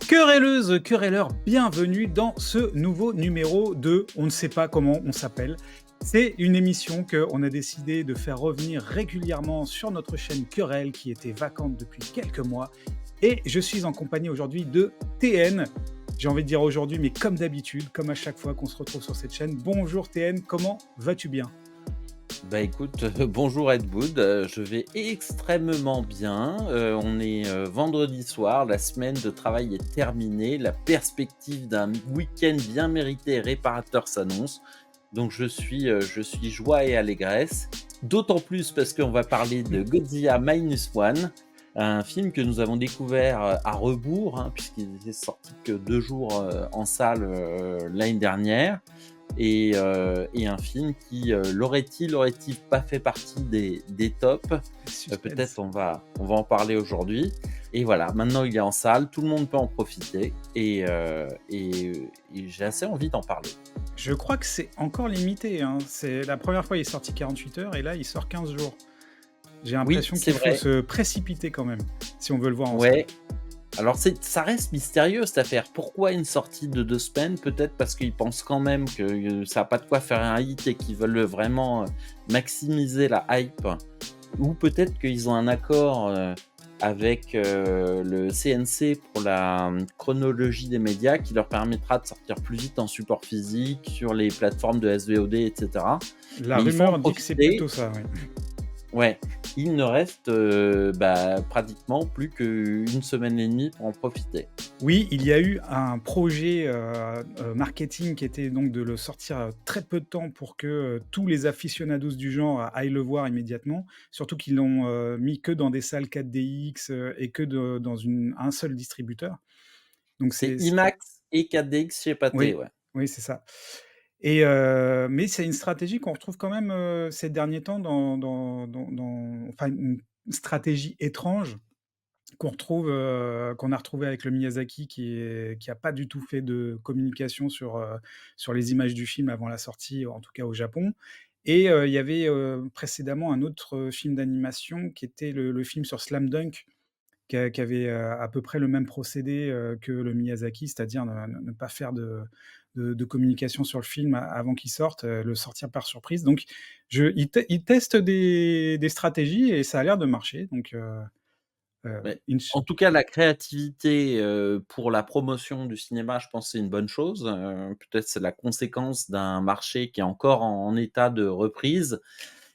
Querelleuses, querelleurs, bienvenue dans ce nouveau numéro de On ne sait pas comment on s'appelle. C'est une émission qu'on a décidé de faire revenir régulièrement sur notre chaîne Querelle qui était vacante depuis quelques mois. Et je suis en compagnie aujourd'hui de TN. J'ai envie de dire aujourd'hui, mais comme d'habitude, comme à chaque fois qu'on se retrouve sur cette chaîne. Bonjour TN, comment vas-tu bien ? Bah écoute, bonjour Ed Wood, je vais extrêmement bien. On est vendredi soir, la semaine de travail est terminée, la perspective d'un week-end bien mérité et réparateur s'annonce. Donc je suis joie et allégresse. D'autant plus parce qu'on va parler de Godzilla Minus One, un film que nous avons découvert à rebours, hein, puisqu'il n'est sorti que 2 jours en salle l'année dernière. Et un film qui, l'aurait-il pas fait partie des tops? Peut-être Suspense. on va en parler aujourd'hui. Et voilà, maintenant il est en salle, tout le monde peut en profiter et j'ai assez envie d'en parler. Je crois que c'est encore limité, hein. C'est la première fois il est sorti 48 heures et là il sort 15 jours. J'ai Oui, l'impression c'est qu'il faut vrai, se précipiter quand même, si on veut le voir en salle. ouais. Alors ça reste mystérieux cette affaire. Pourquoi une sortie de 2 semaines? Peut-être parce qu'ils pensent quand même que, ça a pas de quoi faire un hit et qu'ils veulent vraiment, maximiser la hype. Ou peut-être qu'ils ont un accord, avec, le CNC pour la, chronologie des médias qui leur permettra de sortir plus vite en support physique, sur les plateformes de SVOD et cetera. La Mais il faut en rumeur dit que c'est profiter. plutôt ça, oui. Ouais, il ne reste, pratiquement plus qu'une semaine et demie pour en profiter. Oui, il y a eu un projet, marketing qui était donc de le sortir, très peu de temps pour que, tous les aficionados du genre aillent le voir immédiatement. Surtout qu'ils l'ont, mis que dans des salles 4DX, et que dans un seul distributeur. Donc C'est c'est IMAX et 4DX chez Pathé, oui, ouais. oui, c'est ça. Et mais c'est une stratégie qu'on retrouve quand même, ces derniers temps enfin une stratégie étrange qu'on a retrouvée avec le Miyazaki qui a pas du tout fait de communication sur les images du film avant la sortie, en tout cas au Japon. Et il y avait, précédemment un autre, film d'animation qui était le film sur Slam Dunk qui avait, à peu près le même procédé, que le Miyazaki, c'est-à-dire ne pas faire de communication sur le film avant qu'il sorte, le sortir par surprise. Donc ils testent des stratégies et ça a l'air de marcher donc Mais inch en tout cas, la créativité, pour la promotion du cinéma, je pense que c'est une bonne chose. Peut-être c'est la conséquence d'un marché qui est encore en état de reprise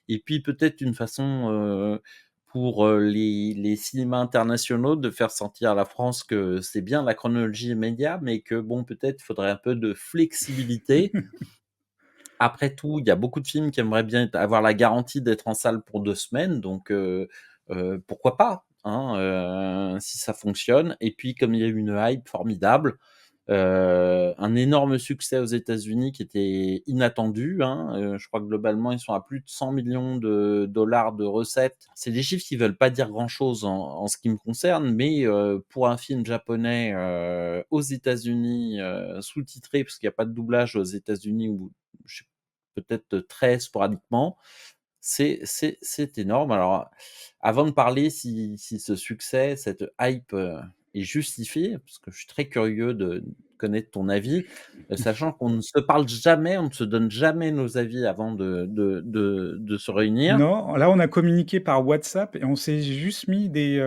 et puis peut-être une façon, pour, les cinémas internationaux de faire sentir à la France que c'est bien la chronologie immédiate, mais que bon, peut-être il faudrait un peu de flexibilité. Après tout, il y a beaucoup de films qui aimeraient bien avoir la garantie d'être en salle pour 2 semaines, donc pourquoi pas, hein, si ça fonctionne. Et puis comme il y a eu une hype formidable, un énorme succès aux États-Unis qui était inattendu, hein, je crois que globalement ils sont à plus de 100 millions de dollars de recettes. C'est des chiffres qui veulent pas dire grand-chose en ce qui me concerne, mais pour un film japonais, aux États-Unis, sous-titré, parce qu'il y a pas de doublage aux États-Unis ou je peut-être très sporadiquement. C'est énorme. Alors, avant de parler si ce succès, cette hype, est justifiée, parce que je suis très curieux de connaître ton avis, sachant qu'on ne se parle jamais, on ne se donne jamais nos avis avant de se réunir. non, là on a communiqué par WhatsApp et on s'est juste mis des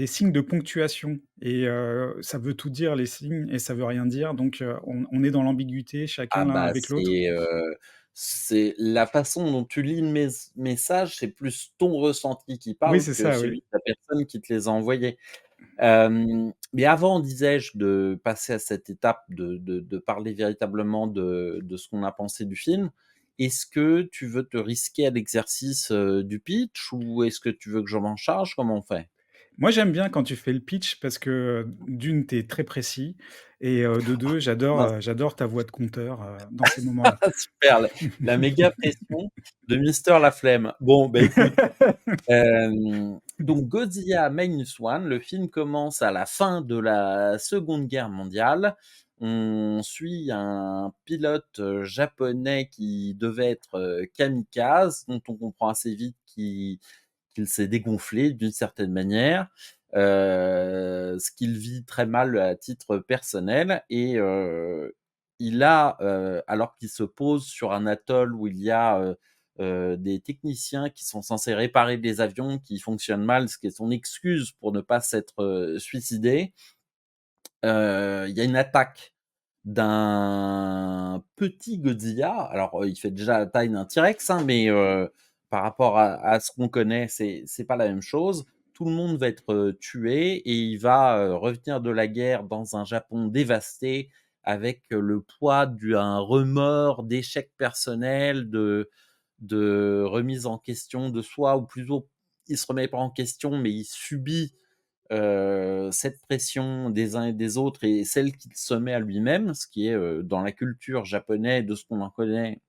signes de ponctuation et ça veut tout dire les signes et ça veut rien dire donc on est dans l'ambiguïté chacun Ah l'un bah, avec l'autre. c'est la façon dont tu lis le message, c'est plus ton ressenti qui Oui, parle c'est que ça, oui. celui de la personne qui te les a envoyés. Mais avant, disais-je, de passer à cette étape de parler véritablement de ce qu'on a pensé du film, est-ce que tu veux te risquer à l'exercice, du pitch ou est-ce que tu veux que je m'en charge? Comment on fait? Moi, j'aime bien quand tu fais le pitch parce que, d'une, tu es très précis et de 2, Mince. j'adore ta voix de conteur, dans ces moments-là. Super, la méga pression de Mister Laflemme. Bon, bah, écoute, donc Godzilla Minus One, le film commence à la fin de la Seconde Guerre mondiale. On suit un pilote, japonais qui devait être, kamikaze, dont on comprend assez vite qu'il s'est dégonflé d'une certaine manière, ce qu'il vit très mal à titre personnel et il a, alors qu'il se pose sur un atoll où il y a, des techniciens qui sont censés réparer des avions qui fonctionnent mal, ce qui est son excuse pour ne pas s'être, suicidé. Il y a une attaque d'un petit Godzilla. Alors, il fait déjà la taille d'un T-Rex, hein, mais par rapport à ce qu'on connaît, c'est pas la même chose. Tout le monde va être, tué et il va, revenir de la guerre dans un Japon dévasté avec, le poids d'un remords, d'échecs personnels, de remise en question de soi ou plutôt il se remet pas en question, mais il subit cette pression des uns et des autres et celle qu'il se met à lui-même, ce qui est, dans la culture japonaise, de ce qu'on en connaît,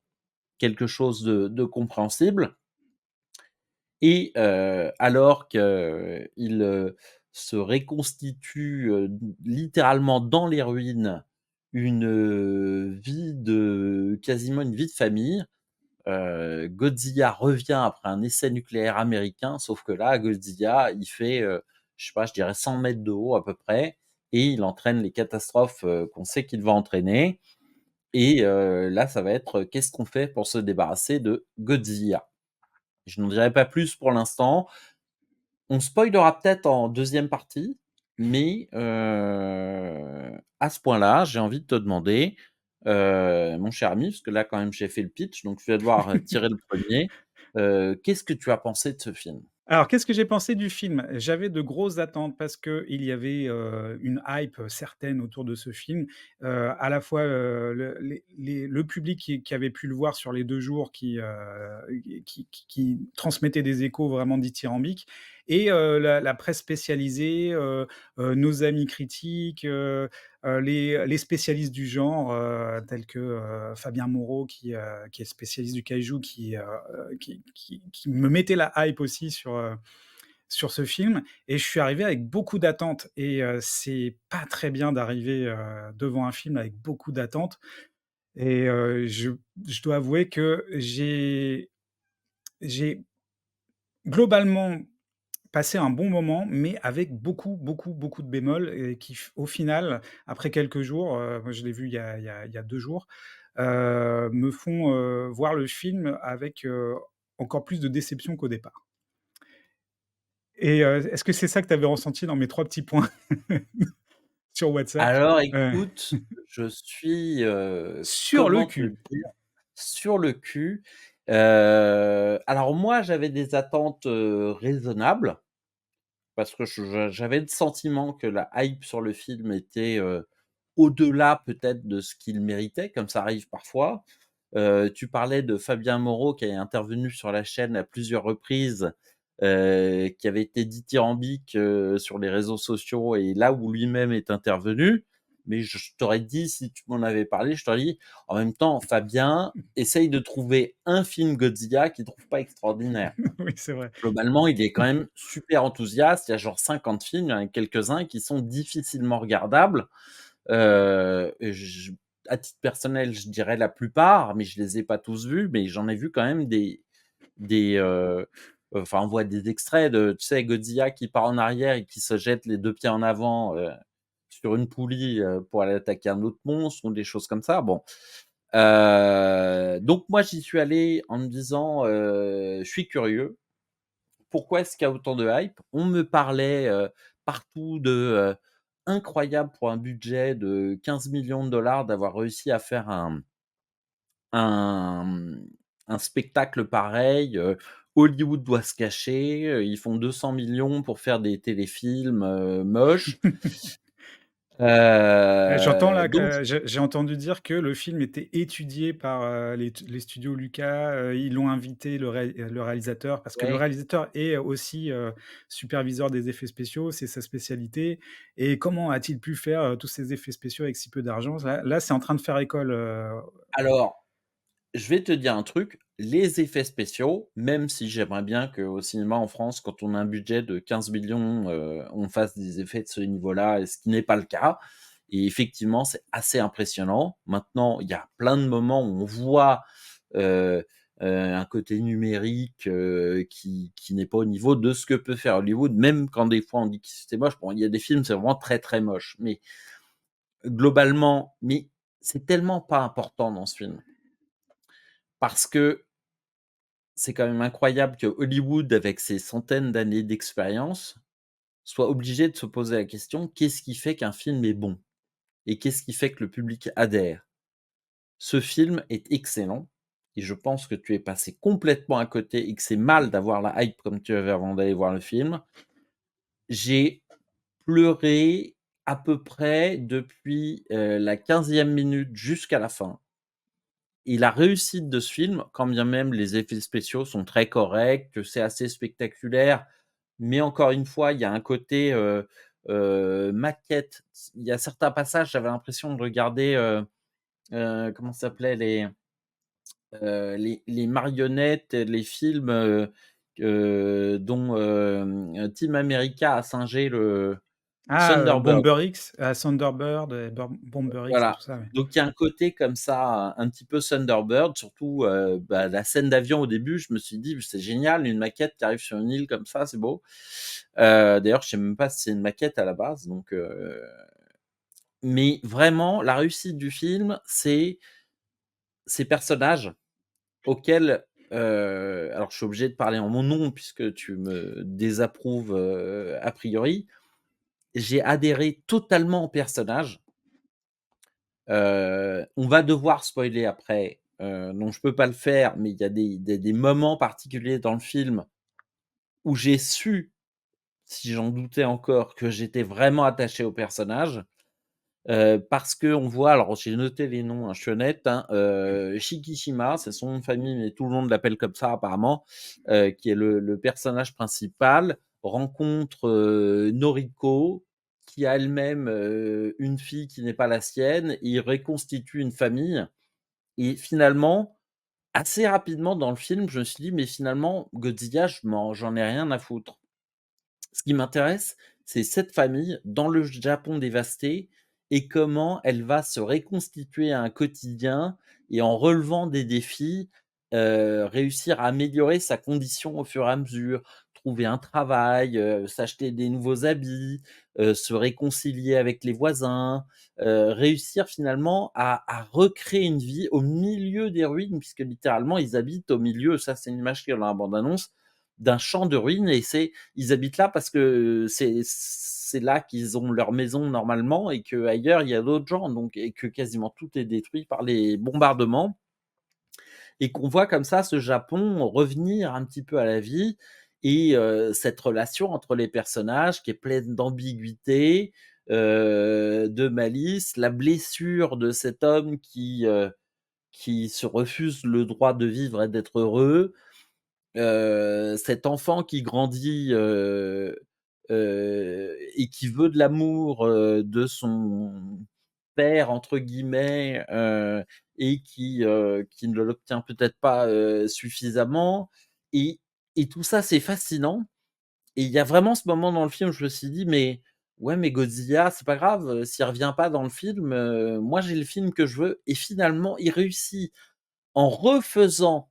quelque chose de compréhensible et alors qu'il, se reconstitue, littéralement dans les ruines, une, vie de quasiment une vie de famille, Godzilla revient après un essai nucléaire américain, sauf que là, Godzilla, il fait, je sais pas, je dirais 100 mètres de haut à peu près et il entraîne les catastrophes, qu'on sait qu'il va entraîner et là, ça va être, qu'est-ce qu'on fait pour se débarrasser de Godzilla? Je n'en dirai pas plus pour l'instant. On spoilera peut-être en deuxième partie, mais à ce point-là, j'ai envie de te demander, mon cher ami, parce que là, quand même, j'ai fait le pitch, donc tu vas devoir, tirer le premier. Qu'est-ce que tu as pensé de ce film? Alors, qu'est-ce que j'ai pensé du film? J'avais de grosses attentes parce qu'il y avait, une hype certaine autour de ce film. À la fois, le public qui avait pu le voir sur les 2 jours qui transmettait des échos vraiment dithyrambiques et la presse spécialisée, nos amis critiques, les spécialistes du genre, tels que, Fabien Moreau qui est spécialiste du kaiju qui me mettait la hype aussi sur ce film et je suis arrivé avec beaucoup d'attentes et c'est pas très bien d'arriver, devant un film avec beaucoup d'attentes et je dois avouer que j'ai globalement passé un bon moment, mais avec beaucoup, beaucoup, beaucoup de bémols et qui f au final, après quelques jours, moi je l'ai vu il y a 2 jours, me font, voir le film avec, encore plus de déception qu'au départ. Et est-ce que c'est ça que tu avais ressenti dans mes 3 petits points sur WhatsApp? Alors Heu, écoute, je suis, sur le comment te cul. dire? Sur le cul. Alors moi, j'avais des attentes, raisonnables. Parce que j'avais le sentiment que la hype sur le film était, au-delà peut-être de ce qu'il méritait, comme ça arrive parfois. Tu parlais de Fabien Moreau qui est intervenu sur la chaîne à plusieurs reprises, qui avait été dithyrambique, sur les réseaux sociaux et là où lui-même est intervenu. Mais je t'aurais dit, si tu m'en avais parlé, je t'aurais dit: «En même temps, Fabien, essaye de trouver un film Godzilla qu'il trouve pas extraordinaire». Oui, c'est vrai. Globalement, il est quand même super enthousiaste. Il y a genre 50 films, il y en a quelques-uns qui sont difficilement regardables. Et j À titre personnel, je dirais la plupart, mais je les ai pas tous vus, mais j'en ai vu quand même des, enfin, on voit des extraits de, tu sais, Godzilla qui part en arrière et qui se jette les 2 pieds en avant, sur une poulie, pour aller attaquer un autre monstre ou des choses comme ça. Bon, donc moi, j'y suis allé en me disant, «Je suis curieux». Pourquoi est-ce qu'il y a autant de hype? On me parlait, partout de, incroyable pour un budget de 15 millions de dollars d'avoir réussi à faire un, un spectacle pareil, Hollywood doit se cacher, ils font 200 millions pour faire des téléfilms, moches. J'entends là Donc que j'ai entendu dire que le film était étudié par, les studios Lucas, ils l'ont invité le réalisateur parce que le ouais. réalisateur est aussi, superviseur des effets spéciaux, c'est sa spécialité et comment a-t-il pu faire, tous ces effets spéciaux avec si peu d'argent? Là, c'est en train de faire école, Alors, je vais te dire un truc, les effets spéciaux, même si j'aimerais bien qu'au cinéma en France, quand on a un budget de 15 millions, on fasse des effets de ce niveau-là, et ce qui n'est pas le cas. Et effectivement, c'est assez impressionnant. Maintenant, il y a plein de moments où on voit, heu un côté numérique, qui n'est pas au niveau de ce que peut faire Hollywood, même quand des fois on dit que c'est moche. Bon, il y a des films, c'est vraiment très, très moche, mais globalement, c'est tellement pas important dans ce film. Parce que c'est quand même incroyable que Hollywood, avec ses centaines d'années d'expérience, soit obligé de se poser la question: «Qu'est-ce qui fait qu'un film est bon? Et qu'est-ce qui fait que le public adhère?» Ce film est excellent et je pense que tu es passé complètement à côté et que c'est mal d'avoir la hype comme tu avais avant d'aller voir le film. J'ai pleuré à peu près depuis, la 15e minute jusqu'à la fin. Et la réussite de ce film, quand bien même les effets spéciaux sont très corrects, que c'est assez spectaculaire, mais encore une fois, il y a un côté, maquette. Il y a certains passages, j'avais l'impression de regarder, comment ça s'appelait? Les marionnettes, les films, dont, Team America a singé le Thunderbird. Bomber X, Thunderbird et Bomber X et Voilà, tout ça, ouais. donc il y a un côté comme ça, un petit peu Thunderbird, surtout, bah, la scène d'avion au début, je me suis dit: «C'est génial, une maquette qui arrive sur une île comme ça, c'est beau». D'ailleurs, je sais même pas si c'est une maquette à la base, donc mais vraiment la réussite du film, c'est ces personnages auxquels, alors je suis obligé de parler en mon nom puisque tu me désapprouves, a priori. J'ai adhéré totalement au personnage. On va devoir spoiler après, donc je peux pas le faire, mais il y a des moments particuliers dans le film où j'ai su, si j'en doutais encore, que j'étais vraiment attaché au personnage, parce qu'on voit, alors j'ai noté les noms, hein, je suis honnête, hein, Shikishima, c'est son nom de famille, mais tout le monde l'appelle comme ça apparemment, qui est le personnage principal, rencontre, Noriko, qui a elle-même, une fille qui n'est pas la sienne. Ils reconstituent une famille et finalement, assez rapidement dans le film, je me suis dit: «Mais finalement, Godzilla, j'en ai rien à foutre». Ce qui m'intéresse, c'est cette famille dans le Japon dévasté et comment elle va se reconstituer à un quotidien et en relevant des défis, réussir à améliorer sa condition au fur et à mesure. Trouver un travail, s'acheter des nouveaux habits, se réconcilier avec les voisins, réussir finalement à recréer une vie au milieu des ruines puisque littéralement ils habitent au milieu, ça c'est une image qui est dans la bande annonce, d'un champ de ruines et ils habitent là parce que c'est là qu'ils ont leur maison normalement et qu'ailleurs il y a d'autres gens donc et que quasiment tout est détruit par les bombardements et qu'on voit comme ça ce Japon revenir un petit peu à la vie et cette relation entre les personnages qui est pleine d'ambiguïté, de malice, la blessure de cet homme qui se refuse le droit de vivre et d'être heureux, cet enfant qui grandit, et qui veut de l'amour, de son «père» entre guillemets, et qui ne l'obtient peut-être pas, suffisamment et tout ça, c'est fascinant et il y a vraiment ce moment dans le film où je me suis dit: «Mais ouais, mais Godzilla, c'est pas grave, s'il revient pas dans le film, moi j'ai le film que je veux» et finalement, il réussit en refaisant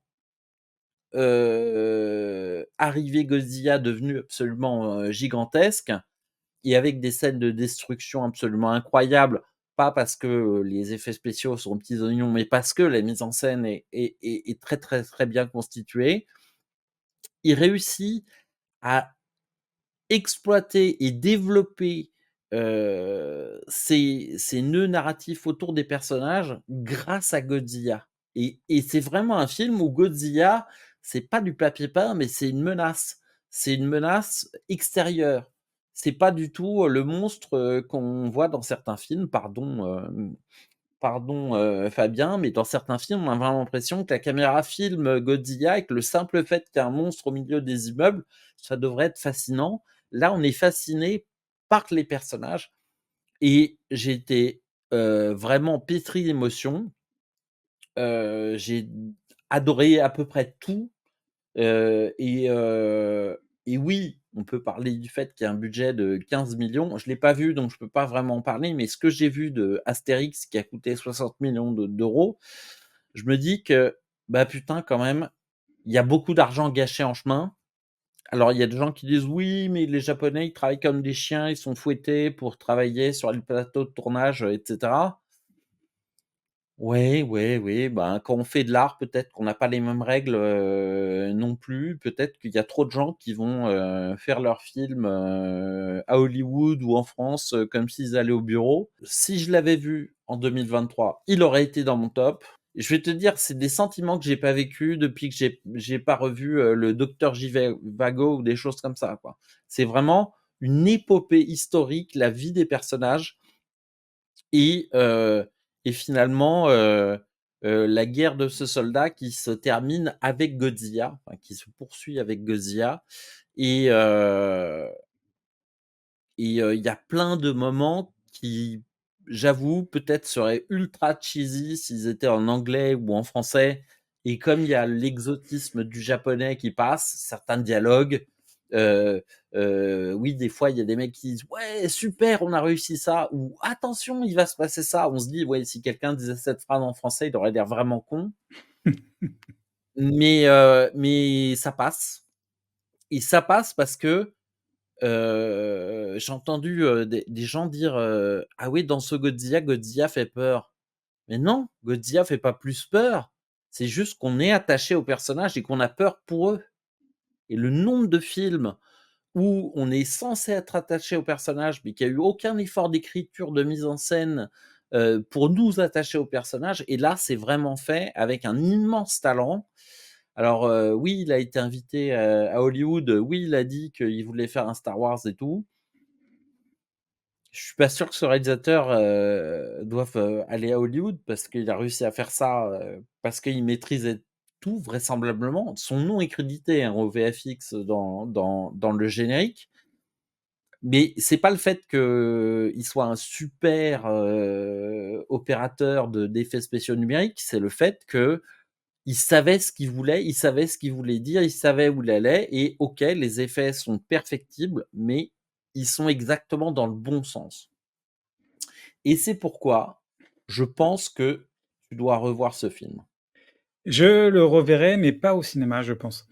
arriver Godzilla devenu absolument, gigantesque et avec des scènes de destruction absolument incroyables. Pas parce que, les effets spéciaux sont aux petits oignons, mais parce que la mise en scène est très, très, très bien constituée. Il réussit à exploiter et développer, ces nœuds narratifs autour des personnages grâce à Godzilla et c'est vraiment un film où Godzilla, c'est pas du papier peint, mais c'est une menace. C'est une menace extérieure. c'est pas du tout, le monstre, qu'on voit dans certains films. Pardon, Fabien, mais dans certains films, on a vraiment l'impression que la caméra filme, Godzilla et que le simple fait qu'il y ait un monstre au milieu des immeubles, ça devrait être fascinant. Là, on est fasciné par les personnages et j'ai été, vraiment pétri d'émotions. J'ai adoré à peu près tout, heu et heu et oui, on peut parler du fait qu'il y a un budget de 15 millions. Je l'ai pas vu, donc je peux pas vraiment en parler, mais ce que j'ai vu de Astérix qui a coûté 60 millions d'euros, je me dis que, bah, putain, quand même, il y a beaucoup d'argent gâché en chemin. Alors, il y a des gens qui disent: «Oui, mais les Japonais, ils travaillent comme des chiens, ils sont fouettés pour travailler sur les plateaux de tournage, et cetera». Ouais, ouais, oui, ben, quand on fait de l'art, peut-être qu'on n'a pas les mêmes règles, non plus. Peut-être qu'il y a trop de gens qui vont, faire leurs films, à Hollywood ou en France, comme s'ils allaient au bureau. Si je l'avais vu en 2023, il aurait été dans mon top. Je vais te dire, c'est des sentiments que j'ai pas vécus depuis que j'ai pas revu, le Docteur Givago ou des choses comme ça, quoi. C'est vraiment une épopée historique, la vie des personnages et finalement, la guerre de ce soldat qui se termine avec Godzilla, enfin qui se poursuit avec Godzilla et heu il y a plein de moments qui, j'avoue, peut-être seraient ultra cheesy s'ils étaient en anglais ou en français et comme il y a l'exotisme du japonais qui passe, certains dialogues, heu oui, des fois, il y a des mecs qui disent: «Ouais, super, on a réussi ça» ou «Attention, il va se passer ça». On se dit: «Ouais, si quelqu'un disait cette phrase en français, il aurait l'air vraiment con». Mais ça passe et ça passe parce que j'ai entendu, des gens dire, «Ah oui, dans ce Godzilla, Godzilla fait peur». Mais non, Godzilla fait pas plus peur. C'est juste qu'on est attaché aux personnages et qu'on a peur pour eux et le nombre de films où on est censé être attaché aux personnages, mais qu'il y a eu aucun effort d'écriture, de mise en scène, pour nous attacher aux personnages et là, c'est vraiment fait avec un immense talent. Alors, oui, il a été invité, à Hollywood, oui, il a dit qu'il voulait faire un Star Wars et tout. Je suis pas sûr que ce réalisateur, doive, aller à Hollywood parce qu'il a réussi à faire ça, parce qu'il maîtrisait tout vraisemblablement. Son nom est crédité, hein, au VFX dans le générique, mais c'est pas le fait qu'il soit un super, opérateur d'effets spéciaux numériques, c'est le fait qu'il savait ce qu'il voulait, il savait ce qu'il voulait dire, il savait où il allait et OK, les effets sont perfectibles, mais ils sont exactement dans le bon sens. Et c'est pourquoi je pense que tu dois revoir ce film. Je le reverrai, mais pas au cinéma, je pense.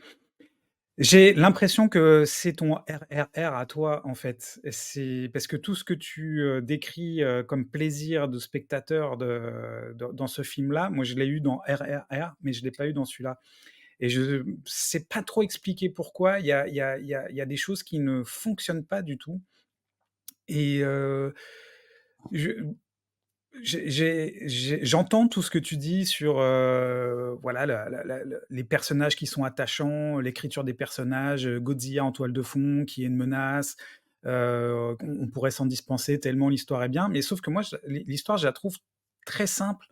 J'ai l'impression que c'est ton RRR à toi, en fait. C'est parce que tout ce que tu, décris, comme plaisir de spectateur dans ce film-là, moi je l'ai eu dans RRR, mais je l'ai pas eu dans celui-là et je sais pas trop expliquer pourquoi. Il y a des choses qui ne fonctionnent pas du tout et je j'entends tout ce que tu dis sur, voilà, les personnages qui sont attachants, l'écriture des personnages, Godzilla en toile de fond qui est une menace, on pourrait s'en dispenser tellement l'histoire est bien. Mais sauf que moi l'histoire, je la trouve très simple,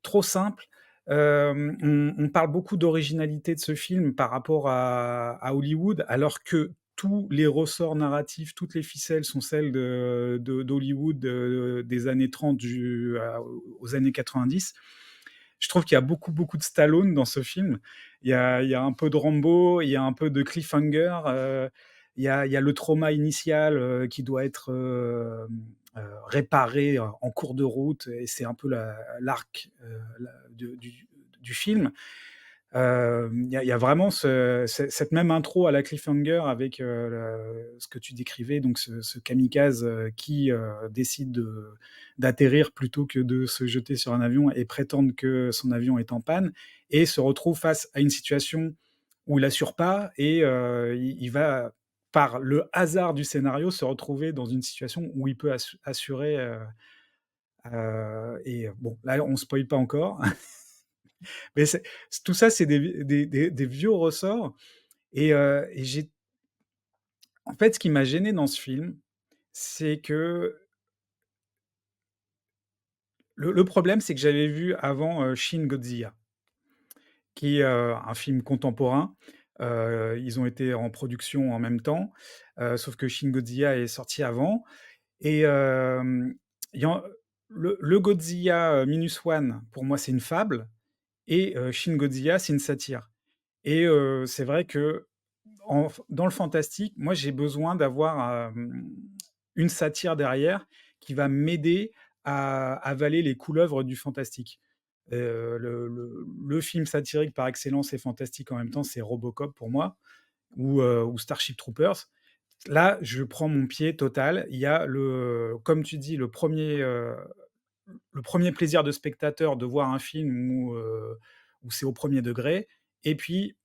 trop simple. On parle beaucoup d'originalité de ce film par rapport à Hollywood, alors que tous les ressorts narratifs, toutes les ficelles sont celles d'Hollywood, des années 30 aux années 90. Je trouve qu'il y a beaucoup, beaucoup de Stallone dans ce film. Il y a un peu de Rambo, il y a un peu de cliffhanger, il y a le trauma initial, qui doit être, réparé en cours de route et c'est un peu l'arc, la du film. Il y a vraiment cette même intro à la cliffhanger avec, ce que tu décrivais, donc ce kamikaze, qui, décide d'atterrir plutôt que de se jeter sur un avion et prétendre que son avion est en panne et se retrouve face à une situation où il assure pas et il va, par le hasard du scénario, se retrouver dans une situation où il peut assurer, et bon, là, on spoile pas encore. Mais tout ça, c'est des vieux ressorts et j'ai en fait, ce qui m'a gêné dans ce film, c'est que le problème, c'est que j'avais vu avant, Shin Godzilla, qui est, un film contemporain. Ils ont été en production en même temps, sauf que Shin Godzilla est sorti avant et il y en le Godzilla, Minus One, pour moi, c'est une fable et Shin Godzilla, c'est une satire et c'est vrai que dans le fantastique, moi, j'ai besoin d'avoir, une satire derrière qui va m'aider à avaler les couleuvres du fantastique. Le film satirique par excellence et fantastique en même temps, c'est Robocop pour moi ou Starship Troopers. Là, je prends mon pied total. Il y a comme tu dis, le premier plaisir de spectateur de voir un film où c'est au premier degré et puis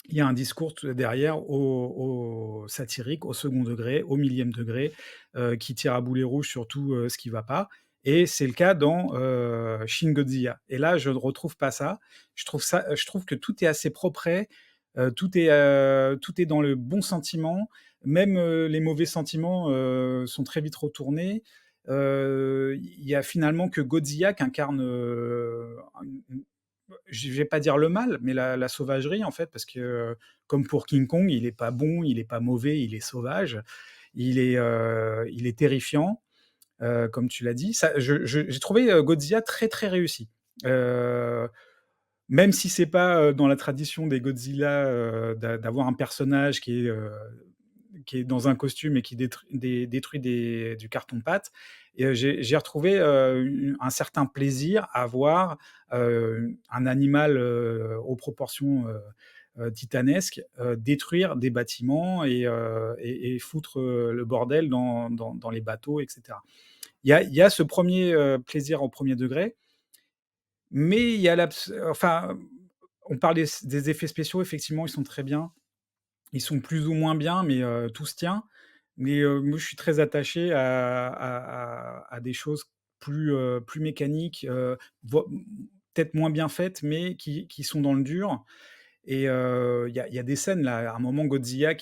il y a un discours derrière au satirique, au second degré, au millième degré, qui tire à boulet rouge sur tout, ce qui va pas et c'est le cas dans, Shin Godzilla et là, je ne retrouve pas ça. Je trouve que tout est assez propret, tout est dans le bon sentiment, même, les mauvais sentiments, sont très vite retournés. Il y a finalement que Godzilla qui incarne, je vais pas dire le mal, mais la sauvagerie en fait, parce que, comme pour King Kong, il est pas bon, il est pas mauvais, il est sauvage. Il est terrifiant, comme tu l'as dit. Ça j'ai trouvé, Godzilla très, très réussi. Heu, Même si c'est pas, dans la tradition des Godzilla, d'avoir un personnage qui est dans un costume et qui détruit du carton-pâte et j'ai retrouvé, un certain plaisir à voir, un animal, aux proportions, titanesques, détruire des bâtiments et foutre, le bordel dans les bateaux et cetera. Il y a ce premier plaisir au premier degré, mais il y a enfin, on parle des effets spéciaux, effectivement, ils sont très bien. Ils sont plus ou moins bien, mais tout se tient. Mais moi, je suis très attaché à des choses plus mécaniques, peut-être moins bien faites, mais qui sont dans le dur et il y a des scènes là, à un moment Godzilla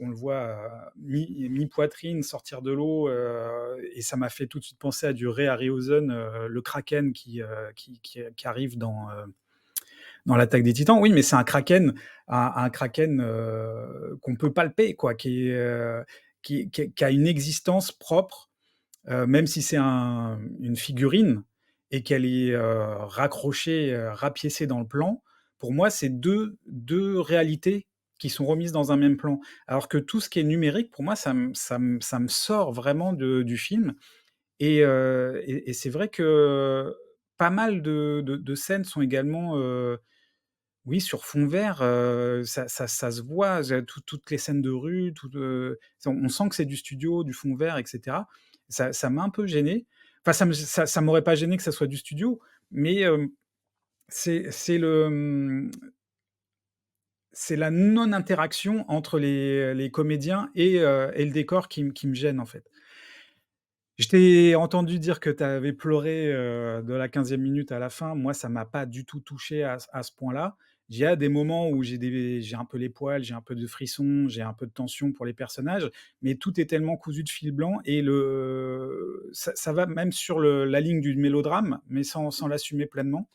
on le voit, mi-poitrine sortir de l'eau, et ça m'a fait tout de suite penser à du Ray Harryhausen, le Kraken qui arrive dans l'attaque des Titans. Oui, mais c'est un kraken, qu'on peut palper quoi, qui a une existence propre, même si c'est une figurine et qu'elle est, raccrochée, rapiécée dans le plan. Pour moi, c'est deux réalités qui sont remises dans un même plan. Alors que tout ce qui est numérique, pour moi, ça me sort vraiment du film et c'est vrai que pas mal de scènes sont également, oui, sur fond vert, ça se voit, toutes les scènes de rue, on sent que c'est du studio, du fond vert et cetera. Ça m'a un peu gêné. Enfin, ça m'aurait pas gêné que ça soit du studio, mais c'est c'est la non-interaction entre les comédiens et le décor qui me gêne, en fait. Je t'ai entendu dire que tu avais pleuré, de la 15e minute à la fin. Moi, ça m'a pas du tout touché à ce point-là. Il y a des moments où j'ai un peu les poils, j'ai un peu de frissons, j'ai un peu de tension pour les personnages, mais tout est tellement cousu de fil blanc et ça va même sur la ligne du mélodrame, mais sans l'assumer pleinement.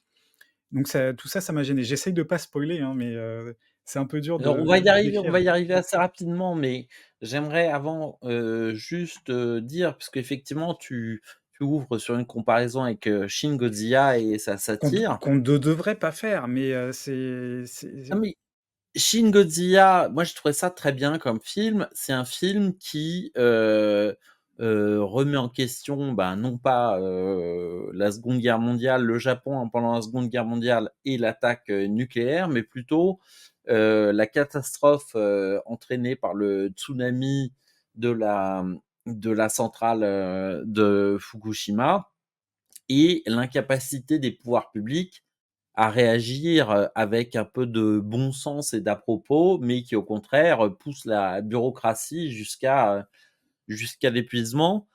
Donc tout ça, ça m'a gêné. J'essaye de pas spoiler, hein, mais c'est un peu dur Alors de on décrire. va y arriver assez rapidement, mais j'aimerais avant, juste, dire parce qu'effectivement tu ouvres sur une comparaison avec, Shin Godzilla et sa satire. Qu'on ne devrait pas faire, mais Non mais Shin Godzilla, moi, je trouvais ça très bien comme film. C'est un film qui, remet en question, ben, non pas, la Seconde Guerre mondiale, le Japon pendant la Seconde Guerre mondiale et l'attaque, nucléaire, mais plutôt, la catastrophe, entraînée par le tsunami de la centrale, de Fukushima et l'incapacité des pouvoirs publics à réagir, avec un peu de bon sens et d'à-propos, mais qui au contraire, pousse la bureaucratie jusqu'à l'épuisement.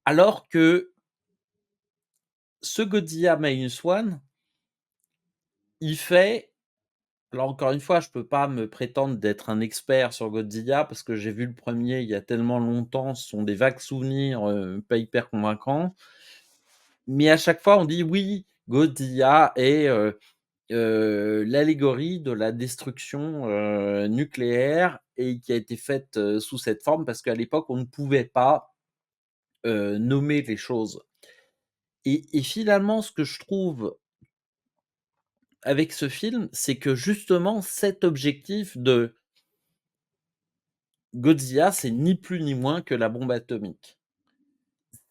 Alors que ce Godzilla Minus One, il fait Alors encore une fois, je peux pas me prétendre d'être un expert sur Godzilla parce que j'ai vu le premier il y a tellement longtemps, ce sont des vagues souvenirs, pas hyper convaincants. Mais à chaque fois on dit: «Oui, Godzilla est, l'allégorie de la destruction, nucléaire et qui a été faite, sous cette forme parce qu'à l'époque on ne pouvait pas, nommer les choses». Et finalement ce que je trouve avec ce film, c'est que justement cet objectif de Godzilla, c'est ni plus ni moins que la bombe atomique.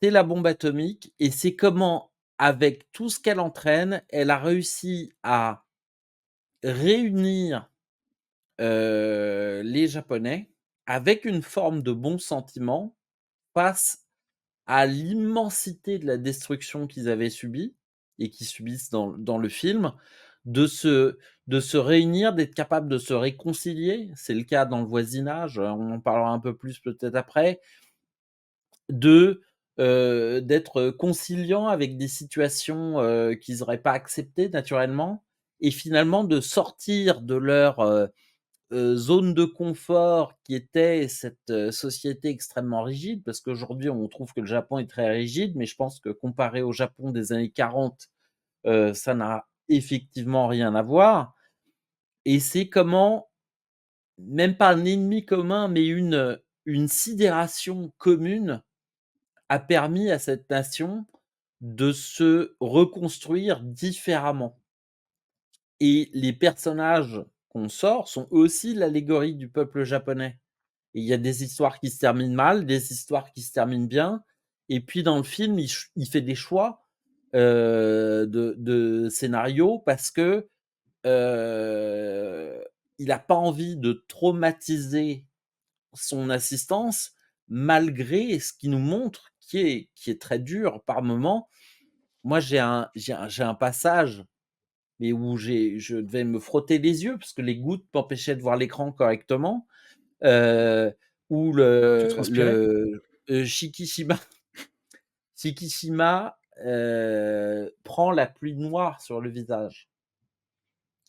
C'est la bombe atomique et c'est comment, avec tout ce qu'elle entraîne, elle a réussi à réunir, les Japonais avec une forme de bons sentiments face à l'immensité de la destruction qu'ils avaient subie et qu'ils subissent dans le film, de se de se réunir, d'être capable de se réconcilier. C'est le cas dans le voisinage, on en parlera un peu plus peut-être après. De, d'être conciliant avec des situations, qu'ils auraient pas acceptées naturellement et finalement de sortir de leur, zone de confort qui était cette, société extrêmement rigide. Parce qu'aujourd'hui, on trouve que le Japon est très rigide, mais je pense que comparé au Japon des années 40, ça n'a effectivement rien à voir et c'est comment, même pas un ennemi commun, mais une sidération commune a permis à cette nation de se reconstruire différemment et les personnages qu'on sort sont aussi l'allégorie du peuple japonais et il y a des histoires qui se terminent mal, des histoires qui se terminent bien et puis dans le film, il fait des choix, de scénario parce que, il a pas envie de traumatiser son assistance, malgré ce qu'il nous montre qui est très dur par moment. Moi, j'ai un passage, mais où je devais me frotter les yeux parce que les gouttes m'empêchaient de voir l'écran correctement, heu, où Tu transpirais? Shikishima Shikishima, prend la pluie noire sur le visage.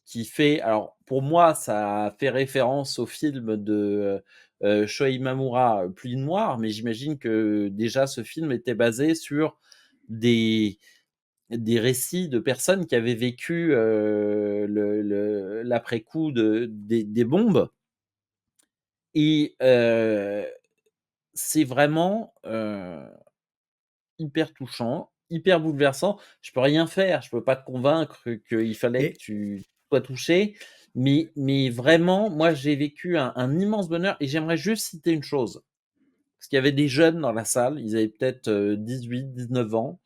Qui fait alors pour moi, ça fait référence au film de, Sho Imamura, Pluie noire, mais j'imagine que déjà ce film était basé sur des des récits de personnes qui avaient vécu, l'après-coup des bombes et c'est vraiment, hyper touchant, hyper bouleversant. Je peux rien faire, je peux pas te convaincre qu'il fallait que Et tu sois touché, mais vraiment, moi, j'ai vécu un immense bonheur et j'aimerais juste citer une chose, parce qu'il y avait des jeunes dans la salle, ils avaient peut-être, 18-19 ans,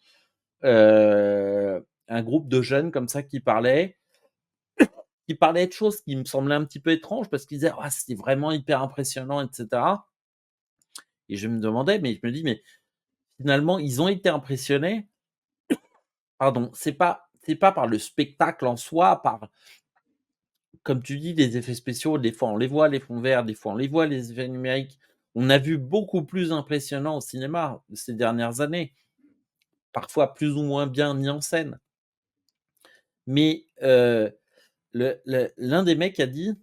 un groupe de jeunes comme ça qui parlaient de choses qui me semblaient un petit peu étranges parce qu'ils disaient: «Ah, c'était vraiment hyper impressionnant» et cetera et je me demandais, mais je me dis: «Mais finalement, ils ont été impressionnés. Pardon, c'est pas par le spectacle en soi, par comme tu dis, les effets spéciaux, des fois on les voit les fonds verts, des fois on les voit les effets numériques. On a vu beaucoup plus impressionnant au cinéma ces dernières années, parfois plus ou moins bien mis en scène. Mais, l'un des mecs a dit: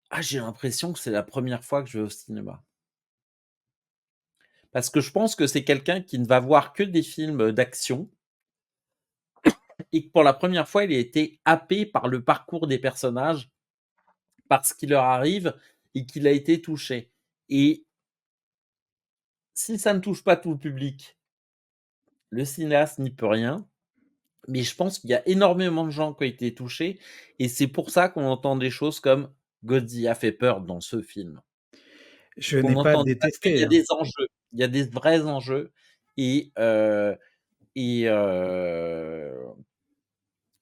«Ah, j'ai l'impression que c'est la première fois que je vais au cinéma». Parce que je pense que c'est quelqu'un qui ne va voir que des films d'action et que pour la première fois, il a été happé par le parcours des personnages, par ce qui leur arrive et qu'il a été touché et si ça ne touche pas tout le public, le cinéaste n'y peut rien, mais je pense qu'il y a énormément de gens qui ont été touchés et c'est pour ça qu'on entend des choses comme «Godzilla fait peur» dans ce film et je qu'on n'ai pas entend parce qu'il y détesté, a hein. des enjeux, il y a des vrais enjeux et heu et heu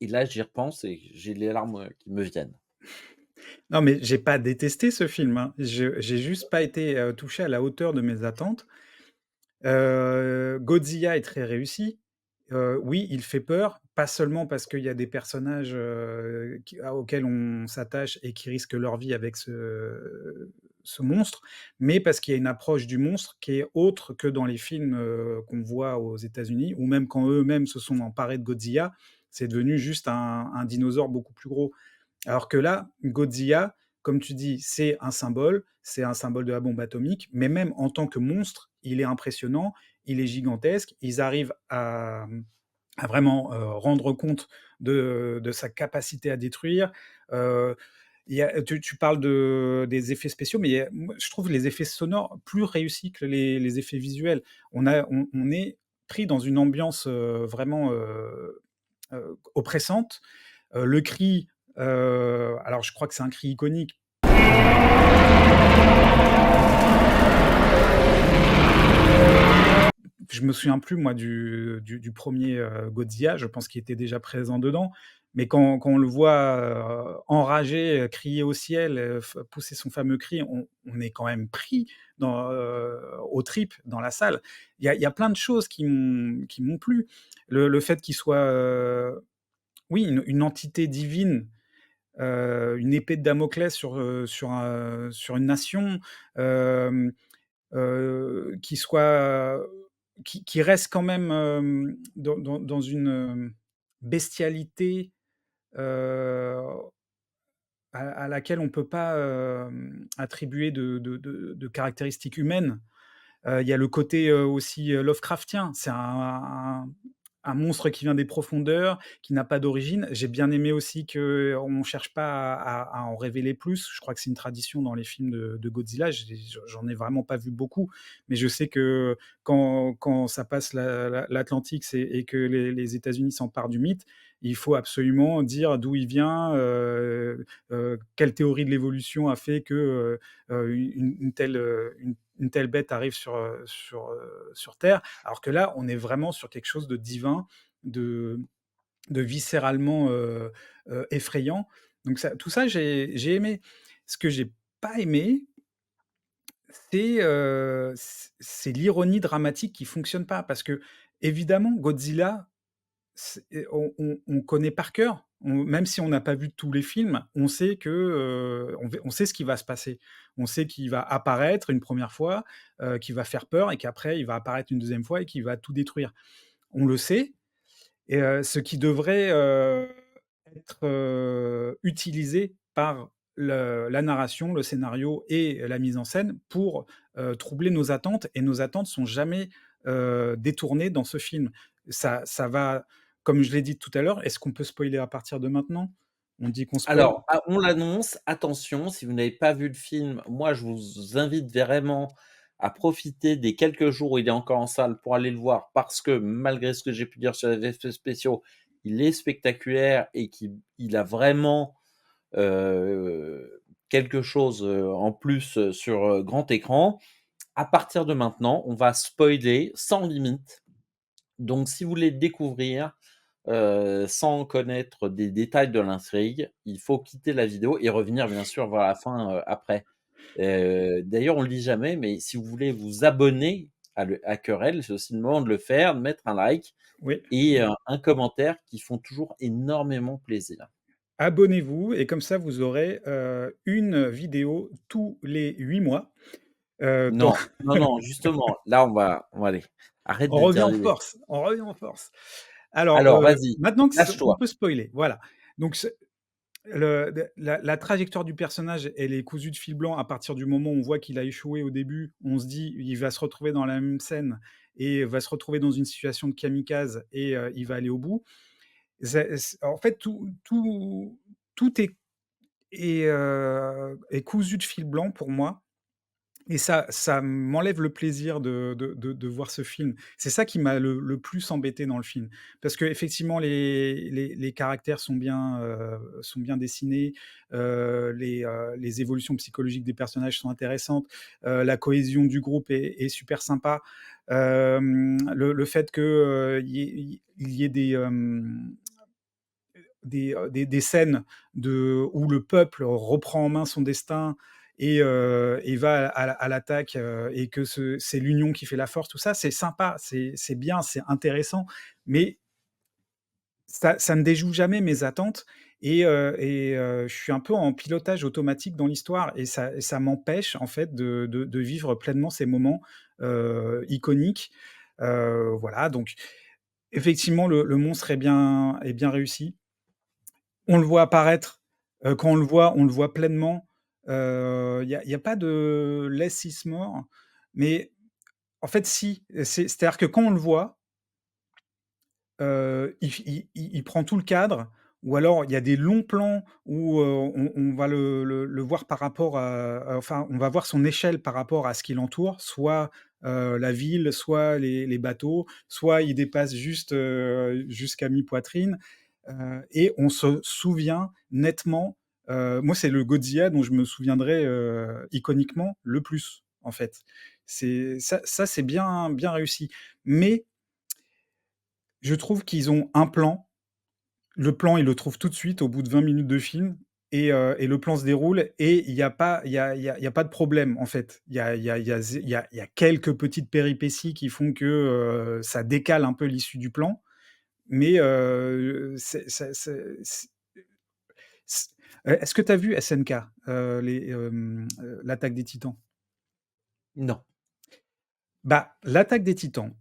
et là, j'y repense et j'ai les larmes, qui me viennent. Non, mais j'ai pas détesté ce film, hein. J'ai juste pas été, touché à la hauteur de mes attentes. Godzilla est très réussi. Oui, il fait peur, pas seulement parce qu'il y a des personnages, auxquels on s'attache et qui risquent leur vie avec ce monstre, mais parce qu'il y a une approche du monstre qui est autre que dans les films, qu'on voit aux États-Unis ou même quand eux-mêmes se sont emparés de Godzilla, c'est devenu juste un dinosaure beaucoup plus gros. Alors que là, Godzilla, comme tu dis, c'est un symbole de la bombe atomique, mais même en tant que monstre, il est impressionnant, il est gigantesque. Ils arrivent à vraiment, rendre compte de sa capacité à détruire. Heu, il y a tu parles des effets spéciaux, mais il y a moi, je trouve les effets sonores plus réussis que les effets visuels. On est pris dans une ambiance, vraiment, oppressante. Le cri, alors je crois que c'est un cri iconique. Je me souviens plus moi du 1er, Godzilla, je pense qu'il était déjà présent dedans, mais quand on le voit, enragé, crier au ciel, f pousser son fameux cri, on est quand même pris aux tripes dans la salle. Il y a plein de choses qui m'ont plu. Le fait qu'il soit, oui, une entité divine, une épée de Damoclès sur une nation, hem qui soit qui reste quand même, dans une, bestialité, heu, à laquelle on ne peut pas, attribuer de caractéristiques humaines. Il y a le côté, aussi, Lovecraftien. C'est un monstre qui vient des profondeurs, qui n'a pas d'origine. J'ai bien aimé aussi qu'on ne cherche pas à en révéler plus. Je crois que c'est une tradition dans les films de Godzilla. J'en ai vraiment pas vu beaucoup, mais je sais que quand ça passe l'Atlantique, et que les États-Unis s'emparent du mythe, il faut absolument dire d'où il vient, quelle théorie de l'évolution a fait que, une telle bête arrive sur terre, alors que là, on est vraiment sur quelque chose de divin, de viscéralement, effrayant. Donc ça, tout ça, j'ai aimé. Ce que j'ai pas aimé, c'est l'ironie dramatique qui fonctionne pas, parce qu'évidemment Godzilla, on connaît par cœur, même si on n'a pas vu tous les films, on sait que, on sait ce qui va se passer. On sait qu'il va apparaître une première fois, qu'il va faire peur et qu'après il va apparaître une deuxième fois et qu'il va tout détruire. On le sait, et ce qui devrait, être, utilisé par la narration, le scénario et la mise en scène pour, troubler nos attentes, et nos attentes sont jamais, détournées dans ce film. Ça va, comme je l'ai dit tout à l'heure, est-ce qu'on peut spoiler à partir de maintenant? On dit qu'on spoil? Alors, ah, on l'annonce, attention, si vous n'avez pas vu le film, moi je vous invite vraiment à profiter des quelques jours où il est encore en salle pour aller le voir parce que malgré ce que j'ai pu dire sur les effets spéciaux, il est spectaculaire et qu'il a vraiment, quelque chose, en plus, sur, grand écran. À partir de maintenant, on va spoiler sans limite. Donc si vous voulez le découvrir, sans connaître des détails de l'intrigue, il faut quitter la vidéo et revenir bien sûr voir la fin, après. D'ailleurs, on le dit jamais, mais si vous voulez vous abonner à Querelle, c'est aussi le moment de le faire, de mettre un like Oui. et un commentaire qui font toujours énormément plaisir. Abonnez-vous, et comme ça vous aurez, une vidéo tous les 8 mois, dans Non, non, non, justement, là on va aller. Arrête on de revient dire en des force, on revient en force. Alors, alors vas-y, maintenant qu'on lâche-toi. peut spoiler, voilà. Donc la trajectoire du personnage, elle est cousue de fil blanc à partir du moment où on voit qu'il a échoué au début. On se dit: «Il va se retrouver dans la même scène et va se retrouver dans une situation de kamikaze, et il va aller au bout». C'est en fait, tout est cousu de fil blanc pour moi, et ça m'enlève le plaisir de voir ce film. C'est ça qui m'a le plus embêté dans le film. Parce qu'effectivement les caractères sont bien dessinés, les évolutions psychologiques des personnages sont intéressantes, la cohésion du groupe est super sympa. Le fait que, il y ait des scènes où le peuple reprend en main son destin, et va à l'attaque, et que c'est l'union qui fait la force, tout ça, c'est sympa, c'est bien, c'est intéressant, mais ça ne déjoue jamais mes attentes, je suis un peu en pilotage automatique dans l'histoire, et ça m'empêche en fait de vivre pleinement ces moments, iconiques. Voilà, donc effectivement le monstre est bien réussi. On le voit apparaître, Quand on le voit pleinement. Il y a pas de less is more, mais en fait si, c'est-à-dire que quand on le voit, il prend tout le cadre ou alors il y a des longs plans où, on va le voir par rapport enfin, on va voir son échelle par rapport à ce qui l'entoure, soit, la ville, soit les bateaux, soit il dépasse juste, jusqu'à mi-poitrine, et on se souvient nettement, moi, c'est le Godzilla dont je me souviendrai, iconiquement le plus, en fait. C'est ça, c'est bien réussi, mais je trouve qu'ils ont un plan. Le plan, ils le trouvent tout de suite au bout de 20 minutes de film et le plan se déroule et il y a pas de problème, en fait. Il y a quelques petites péripéties qui font que, ça décale un peu l'issue du plan, mais c'est est-ce que tu as vu SNK? L'attaque des Titans? Non. Bah, l'attaque des Titans,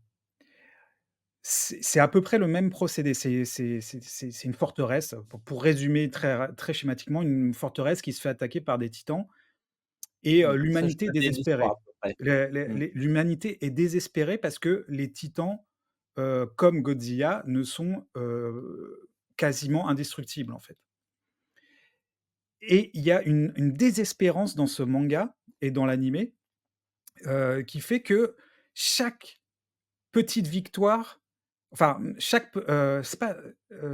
c'est à peu près le même procédé. C'est une forteresse, pour résumer très schématiquement, une forteresse qui se fait attaquer par des titans et Ça, je l'humanité est connais l'histoire désespérée. à peu près. Mmh. L'humanité est désespérée parce que les titans, comme Godzilla, ne sont, quasiment indestructibles, en fait, et il y a une désespérance dans ce manga et dans l'animé, qui fait que chaque petite victoire, enfin, c'est pas,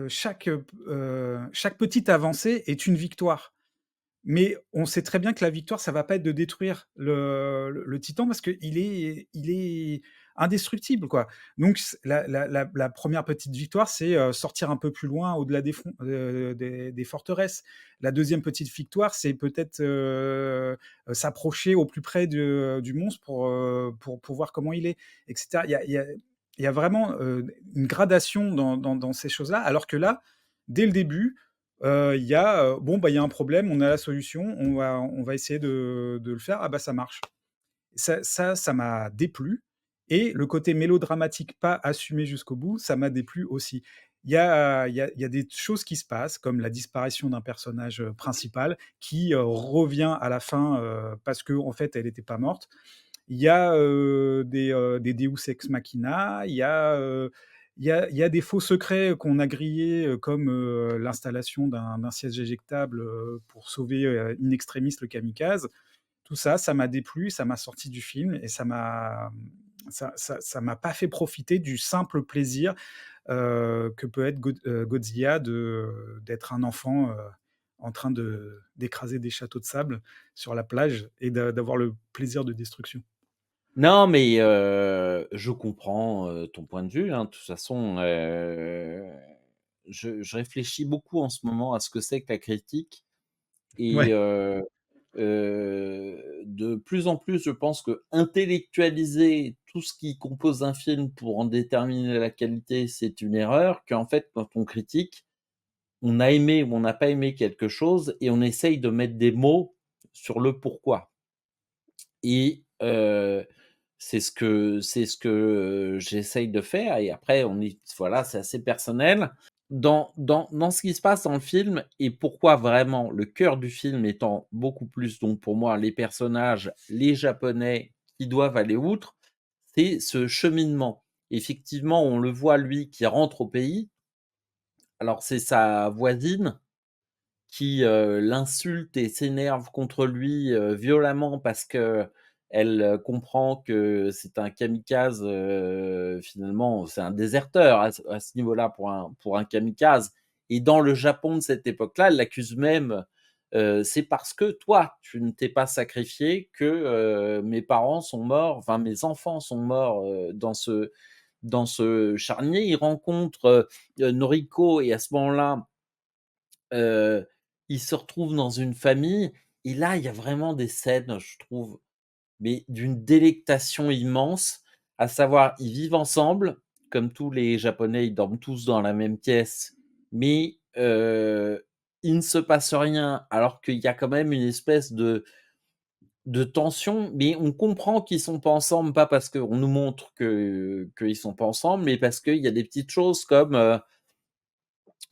chaque petite avancée est une victoire. Mais on sait très bien que la victoire, ça va pas être de détruire le titan parce qu'il est indestructible, quoi. Donc la 1re petite victoire, c'est, sortir un peu plus loin au-delà des forteresses. La deuxième petite victoire, c'est peut-être, s'approcher au plus près du monstre pour voir comment il est, et cetera. Il y a vraiment, une gradation dans ces choses-là, alors que là, dès le début, il y a, bon, bah, il y a un problème, on a la solution, on va essayer de le faire. Ah bah, ça marche. Ça m'a déplu, et le côté mélodramatique pas assumé jusqu'au bout, ça m'a déplu aussi. Il y a des choses qui se passent, comme la disparition d'un personnage, principal qui, revient à la fin, parce qu'en fait, elle n'était pas morte. Il y a, des deus ex machina, il y a des faux secrets qu'on a grillés, comme, l'installation d'un siège éjectable, pour sauver, in extremis le kamikaze. Tout ça, ça m'a déplu, ça m'a sorti du film et ça m'a pas fait profiter du simple plaisir, que peut être Godzilla, d'être un enfant, en train d'écraser des châteaux de sable sur la plage et d'avoir le plaisir de destruction. Non, mais je comprends, ton point de vue, hein. De toute façon, je réfléchis beaucoup en ce moment à ce que c'est que la critique et Ouais. de plus en plus, je pense qu'intellectualiser tout ce qui compose un film pour en déterminer la qualité, c'est une erreur. Qu'en fait, quand on critique, on a aimé ou on n'a pas aimé quelque chose et on essaye de mettre des mots sur le pourquoi et c'est ce que j'essaye de faire et après on est voilà, c'est assez personnel. Dans ce qui se passe dans le film et pourquoi vraiment le cœur du film étant beaucoup plus donc pour moi les personnages, les Japonais qui doivent aller outre, c'est ce cheminement. Effectivement, on le voit lui qui rentre au pays, alors c'est sa voisine qui, l'insulte et s'énerve contre lui, violemment parce qu'elle, comprend que c'est un kamikaze, finalement, c'est un déserteur à ce niveau-là pour un kamikaze et dans le Japon de cette époque-là, elle l'accuse même, «C'est parce que toi, tu ne t'es pas sacrifié que, mes parents sont morts, enfin mes enfants sont morts, dans ce charnier». Il rencontre, Noriko et à ce moment-là, Heu, ils se retrouvent dans une famille et là, il y a vraiment des scènes, je trouve, mais d'une délectation immense. À savoir, ils vivent ensemble, comme tous les Japonais, ils dorment tous dans la même pièce, mais il ne se passe rien, alors qu'il y a quand même une espèce de tension, mais on comprend qu'ils sont pas ensemble, pas parce qu'on nous montre que qu'ils sont pas ensemble, mais parce qu'il y a des petites choses comme,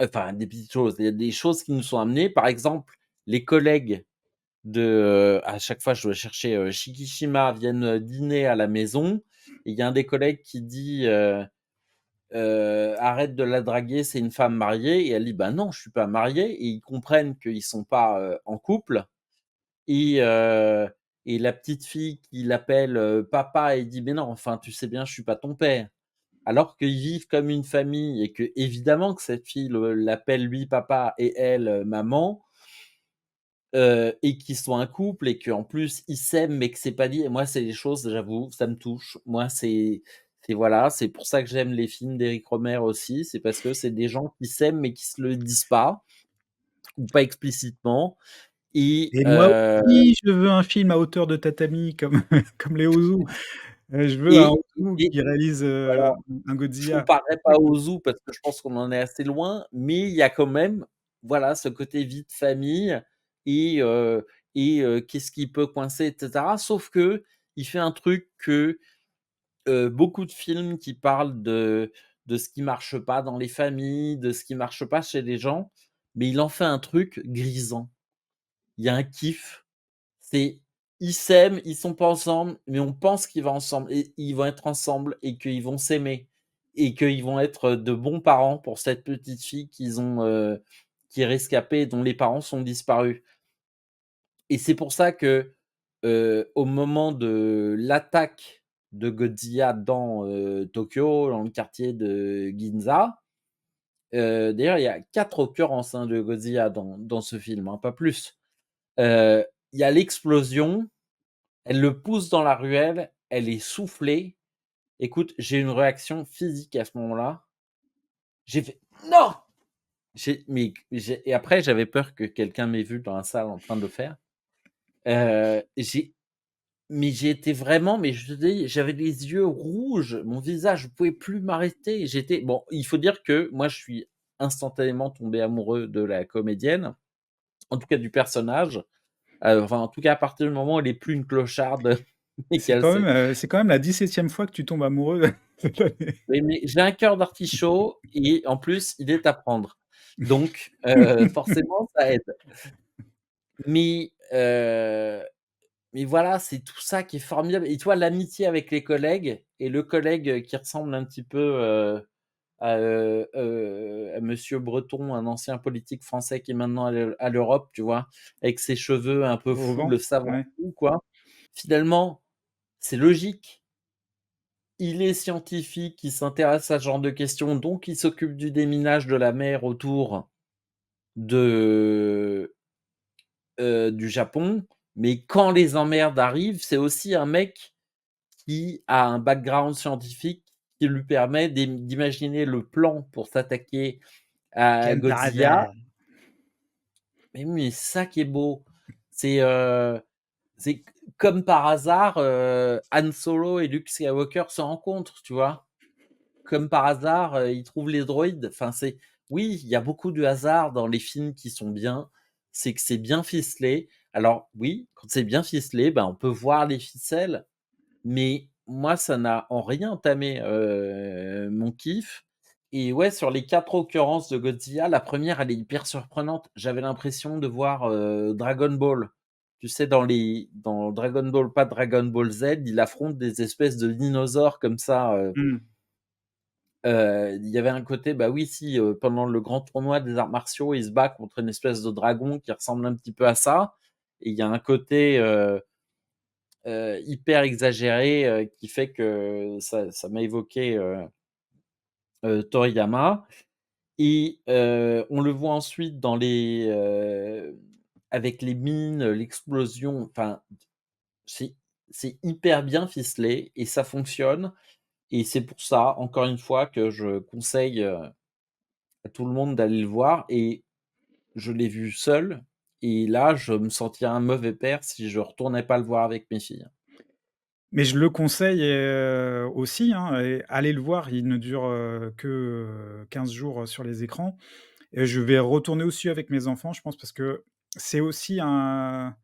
enfin des petites choses, il y a des choses qui nous sont amenées. Par exemple, les collègues à chaque fois je dois chercher, Shikishima viennent, dîner à la maison et il y a un des collègues qui dit, «Arrête de la draguer, c'est une femme mariée» et elle dit: «Bah non, je suis pas mariée» et ils comprennent qu'ils sont pas, en couple et heu et la petite fille qui l'appelle, papa et dit: «Mais non, enfin, tu sais bien, je suis pas ton père». Alors qu'ils vivent comme une famille et que évidemment que cette fille l'appelle lui papa et elle, maman, et qu'ils sont un couple et qu'en plus ils s'aiment mais que c'est pas dit et moi c'est des choses, j'avoue, ça me touche. Moi c'est voilà, c'est pour ça que j'aime les films d'Éric Rohmer aussi, c'est parce que c'est des gens qui s'aiment mais qui se le disent pas ou pas explicitement et Et moi aussi, je veux un film à hauteur de tatami comme comme les Ozu. Je veux un et Ozu et qui réalise, voilà. un Je Godzilla. comparerai pas au zoo parce que je pense qu'on en est assez loin, mais il y a quand même, voilà, ce côté vie de famille et heu qu'est-ce qui peut coincer et cetera. Sauf qu'il fait un truc que, beaucoup de films qui parlent de ce qui marche pas dans les familles, de ce qui marche pas chez les gens, mais il en fait un truc grisant. Il y a un kiff, c'est ils s'aiment, ils sont pas ensemble, mais on pense qu'ils vont ensemble et ils vont être ensemble et qu'ils vont s'aimer et qu'ils vont être de bons parents pour cette petite fille qui est rescapée et dont les parents sont disparus et c'est pour ça que, au moment de l'attaque de Godzilla dans, Tokyo, dans le quartier de Ginza, d'ailleurs il y a 4 occurrences, hein, de Godzilla dans ce film, hein, pas plus. Il y a l'explosion. Elle le pousse dans la ruelle, elle est soufflée. Écoute, j'ai une réaction physique à ce moment-là. J'ai fait: «Non!» j'ai et après j'avais peur que quelqu'un m'ait vu dans la salle en train de le faire. J'ai j'ai été vraiment mais je te dis, j'avais les yeux rouges, mon visage, je pouvais plus m'arrêter. J'étais bon, il faut dire que moi je suis instantanément tombé amoureux de la comédienne, en tout cas du personnage. Enfin en tout cas à partir du moment où elle est plus une clocharde et qu'elle sait. C'est quand même la 17e fois que tu tombes amoureux cette année. Oui, mais j'ai un cœur d'artichaut et en plus, il est à prendre. Donc forcément, ça aide. Mais mais voilà, c'est tout ça qui est formidable et tu vois, l'amitié avec les collègues et le collègue, qui ressemble un petit peu, à monsieur Breton, un ancien politique français qui est maintenant à l'Europe, tu vois? Avec ses cheveux un peu Au fous, vent, le savant ouais. fou, quoi. Finalement, c'est logique. Il est scientifique, il s'intéresse à ce genre de questions, donc il s'occupe du déminage de la mer autour de, du Japon. Mais quand les emmerdes arrivent, c'est aussi un mec qui a un background scientifique qui lui permet d'imaginer le plan pour s'attaquer à Comme par Godzilla. hasard. Mais oui, mais c'est ça qui est beau. C'est, c'est comme par hasard, Han Solo et Luke Skywalker se rencontrent, tu vois? Comme par hasard, ils trouvent les droïdes. Enfin, c'est oui, il y a beaucoup de hasard dans les films qui sont bien. C'est que c'est bien ficelé. Alors oui, quand c'est bien ficelé, ben, on peut voir les ficelles, mais moi, ça n'a en rien entamé, mon kiff et ouais, sur les 4 occurrences de Godzilla, la première, elle est hyper surprenante. J'avais l'impression de voir, Dragon Ball. Tu sais, dans Dragon Ball, pas Dragon Ball Z, il affronte des espèces de dinosaures comme ça, Mmh. il y avait un côté, bah, oui, si, pendant le grand tournoi des arts martiaux, il se bat contre une espèce de dragon qui ressemble un petit peu à ça et il y a un côté, hyper exagéré, qui fait que ça m'a évoqué, Toriyama et on le voit ensuite dans avec les mines, l'explosion, enfin, c'est c'est hyper bien ficelé et ça fonctionne et c'est pour ça, encore une fois, que je conseille, à tout le monde d'aller le voir et je l'ai vu seul et là, je me sentirais un mauvais père si je retournais pas le voir avec mes filles. Mais je le conseille, aussi, hein, et allez le voir, il ne dure, que, 15 jours, sur les écrans et je vais retourner aussi avec mes enfants, je pense, parce que c'est aussi une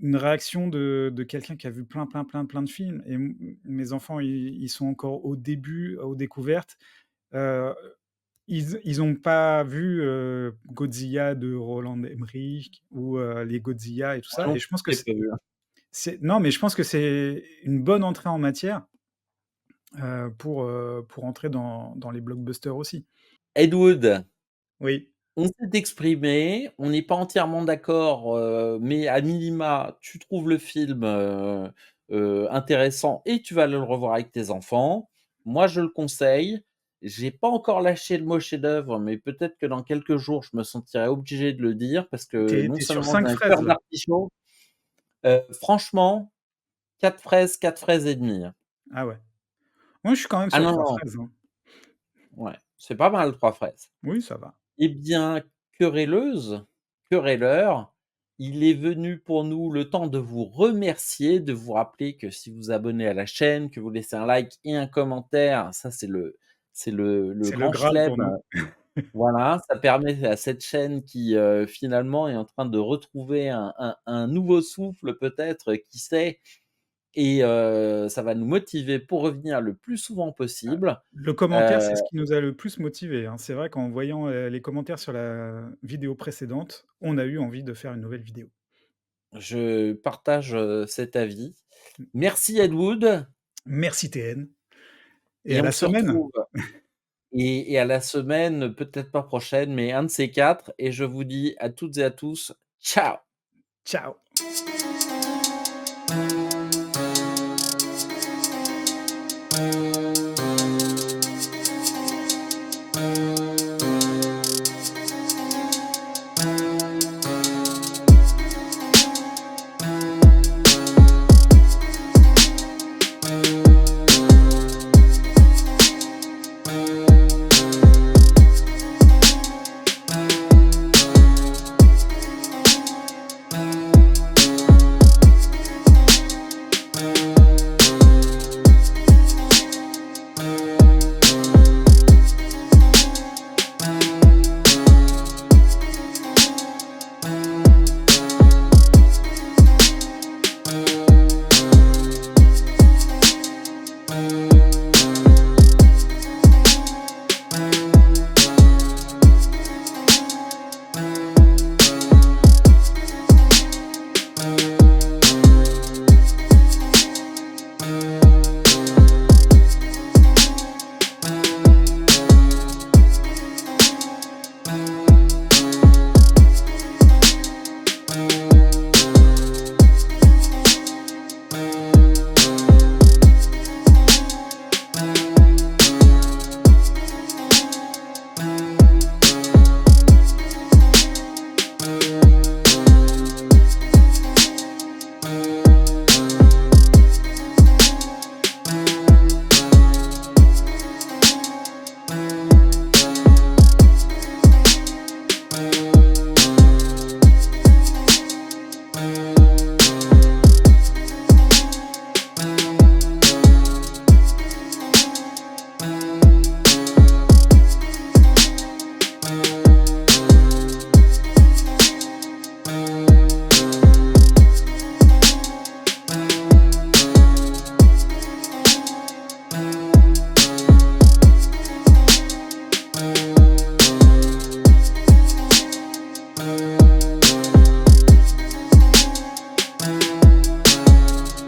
réaction de quelqu'un qui a vu plein, plein, plein, plein de films et mes enfants, ils sont encore au début, aux découvertes, heu ils ont pas vu, Godzilla de Roland Emmerich ou, les Godzilla et tout Moi ça non et je plus, pense que je l'ai pas vu, hein. c'est non, mais je pense que c'est une bonne entrée en matière, pour entrer dans les blockbusters aussi. Ed Wood, Oui, on s'est exprimé, on n'est pas entièrement d'accord, mais à minima, tu trouves le film, intéressant et tu vas le revoir avec tes enfants. Moi, je le conseille. J'ai pas encore lâché le mot chef-d'œuvre, mais peut-être que dans quelques jours, je me sentirai obligé de le dire parce que non tu es sur seulement 5 j'ai un fraises cœur là. d'artichaut, franchement, 4 fraises et demie, hein. Ah ouais. Moi, je suis quand même Ah sur non, 3 non, fraises, hein. ouais, c'est pas mal 3 fraises. Oui, ça va. Eh bien, querelleuses, querelleurs, il est venu pour nous le temps de vous remercier, de vous rappeler que si vous abonnez à la chaîne, que vous laissez un like et un commentaire, ça c'est le C'est le grand Graal chelem, pour nous. voilà, ça permet à cette chaîne qui, finalement est en train de retrouver un nouveau souffle peut-être, qui sait? Et ça va nous motiver pour revenir le plus souvent Ah, possible. le commentaire, Heu c'est ce qui nous a le plus motivés, hein. C'est vrai qu'en voyant, les commentaires sur la vidéo précédente, on a eu envie de faire une nouvelle vidéo. Je partage, cet avis. Merci Ed Wood Merci TN et et à on la se semaine. retrouve et à la semaine, peut-être pas prochaine, mais un de ces 4 et je vous dis à toutes et à tous, ciao! Ciao.